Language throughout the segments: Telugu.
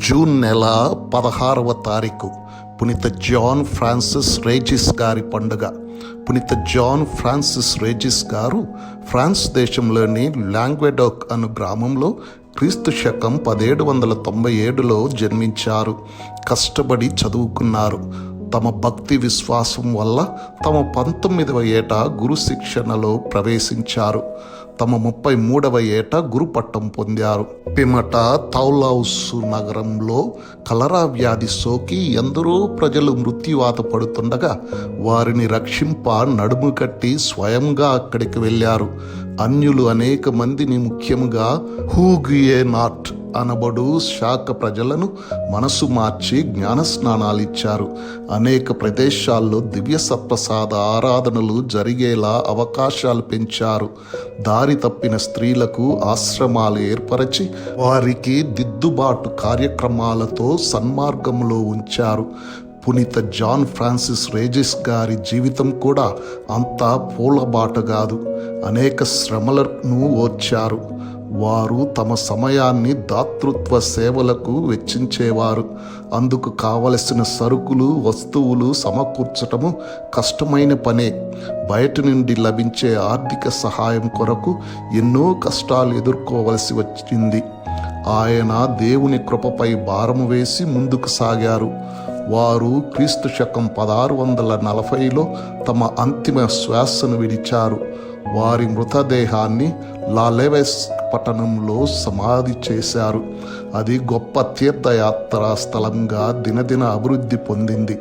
జూన్ నెల 16వ తారీఖు పునీత జాన్ ఫ్రాన్సిస్ రేజిస్ గారి పండుగ. పునీత జాన్ ఫ్రాన్సిస్ రేజిస్ గారు ఫ్రాన్స్ దేశంలోని లాంగ్వెడోక్ అను గ్రామంలో క్రీస్తు శకం 1797లో జన్మించారు. కష్టపడి చదువుకున్నారు. తమ భక్తి విశ్వాసం వల్ల తమ 19వ ఏట గురు శిక్షణలో ప్రవేశించారు. తమ 33వ ఏట గురుపట్టం పొందారు. పిమ్మట తౌలౌసు నగరంలో కలరా వ్యాధి సోకి ఎందరో ప్రజలు మృత్యువాత పడుతుండగా వారిని రక్షింప నడుము కట్టి స్వయంగా అక్కడికి వెళ్ళారు. అన్యులు అనేక మందిని, ముఖ్యంగా హూగుయేనాట్ అనబడు శాఖ ప్రజలను మనసు మార్చి జ్ఞానస్నానాలు ఇచ్చారు. అనేక ప్రదేశాల్లో దివ్య సప్రసాద ఆరాధనలు జరిగేలా అవకాశాలు పెంచారు. దారి తప్పిన స్త్రీలకు ఆశ్రమాలు ఏర్పరచి వారికి దిద్దుబాటు కార్యక్రమాలతో సన్మార్గంలో ఉంచారు. పునీత జాన్ ఫ్రాన్సిస్ రేజిస్ గారి జీవితం కూడా అంతా పూలబాట కాదు. అనేక శ్రమలను ఓర్చారు. వారు తమ సమయాన్ని దాతృత్వ సేవలకు వెచ్చించేవారు. అందుకు కావలసిన సరుకులు, వస్తువులు సమకూర్చటము కష్టమైన పనే. బయట నుండి లభించే ఆర్థిక సహాయం కొరకు ఎన్నో కష్టాలు ఎదుర్కోవలసి వచ్చింది. ఆయన దేవుని కృపపై భారము వేసి ముందుకు సాగారు. వారు క్రీస్తు శకం 1640లో తమ అంతిమ శ్వాసను విడిచారు. వారి మృతదేహాన్ని లాలెవెస్ పట్టణంలో సమాధి చేశారు. అది గొప్ప తీర్థయాత్రా స్థలంగా దినదిన అభివృద్ధి పొందింది.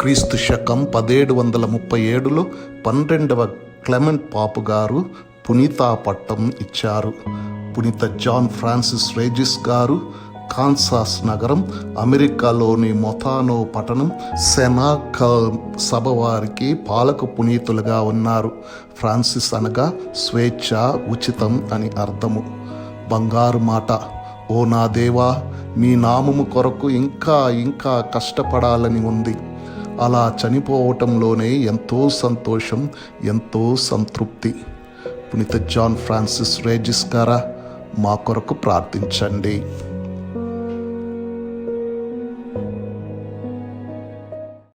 క్రీస్తు శకం 1737లో 12వ క్లెమెంట్ పాపు గారు పునీతా పట్టం ఇచ్చారు. పునీత జాన్ ఫ్రాన్సిస్ రేజిస్ గారు కాన్సాస్ నగరం, అమెరికాలోని మొతానో పట్టణం, సెనాకల్ సభ వారికి పాలక పునీతులుగా ఉన్నారు. ఫ్రాన్సిస్ అనగా స్వేచ్ఛ, ఉచితం అని అర్థము. బంగారు మాట: ఓ నా దేవా, మీ నామము కొరకు ఇంకా ఇంకా కష్టపడాలని ఉంది. అలా చనిపోవటంలోనే ఎంతో సంతోషం, ఎంతో సంతృప్తి. పునీత జాన్ ఫ్రాన్సిస్ రేజిస్ గారా, మా కొరకు ప్రార్థించండి.